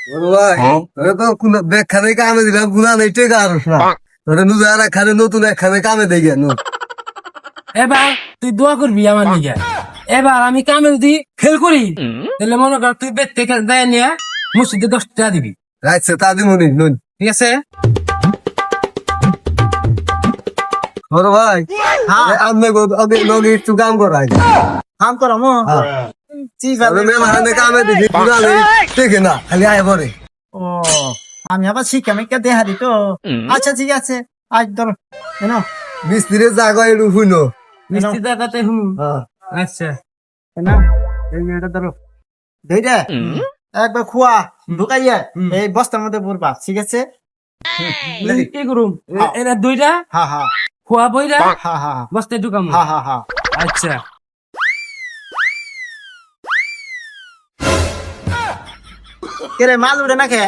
ভাই তোরে তো কোন ব্যাখ্যানে কামে দিলাম গুনা নেই টেকা আর তোরে নুজারা খানে নতুন একখানে কামে দেই গেল এবার তুই দোয়া করবি আমার নিকে। এবার আমি কামে যদি ফেল করি তাহলে মনে কর তুই বেদ থেকে দেয় নিয়ে মসজিদে 10 টাকা দিবি, আচ্ছা তা দিমুনি নুন ঠিক আছে? বড় ভাই আমনে গো আগে লগে একটু কাম করাই কাম করামো আমি মেমানে কামে দিছি গুনা নেই টেকে না খালি আয় পরে ও আমি আবার শিক্ষা মেকা দেহা দিত। আচ্ছা ঠিক আছে, আজ ধরো এনো মিস্ত্রির জায়গা একটু শুনো মিষ্টি টাকাতে হুম। হ্যাঁ আচ্ছা এনো এই মেয়েটা ধরো ধৈরে একবার খোয়া ঢুকাইয়া এই বস্তার মধ্যে ভরবা, ঠিক আছে? কি করুম এরা দুইটা হা হা খোয়া বইরা হা হা বস্তায় ঢুকাম। হা হা হা আচ্ছা কেরে মাল উড়ে না খে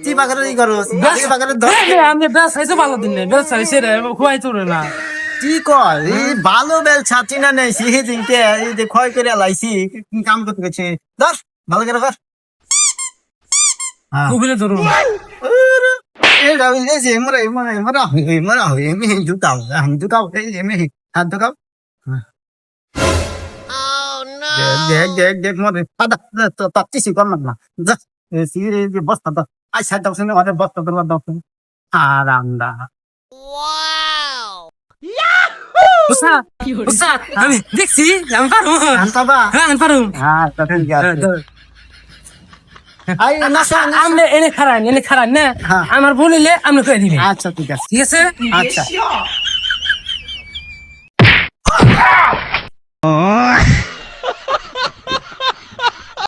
চিপা করে ই করো চিপা করে ধর আমি বেশ হয়েছে ভালো দিন নেই বেশ হয়েছে রে খোয়াই তোরে না কি কর এই ভালো বেল ছাতি না নেই সিহি দিনকে এই যে ক্ষয় করে লাইছি কাম করতে গেছে ধর ভালো করে কর কুকুরে ধরুন এই রাউল এই যে মরা হই আমি জুতাও আমি জুতাও এই যে আমি হাত জুতাও দেখ দেখ দেখ মরে পাদা তো তাপতিছি কর না যা এই সিরে যে বস্তা দাও আই সাইড দাও শুনে ওরে বস্তা দাও আরামদা উস্তাদ উস্তাদ আমি দেখছি আমি পারবো আনতাবা হ্যাঁ আমি পারবো হ্যাঁ তো ঠিক আছে আই না আপনি এনে খারান না হ্যাঁ। আমার বলিলে আপনি কয়ে দিবেন, আচ্ছা ঠিক আছে ঠিক আছে? আচ্ছা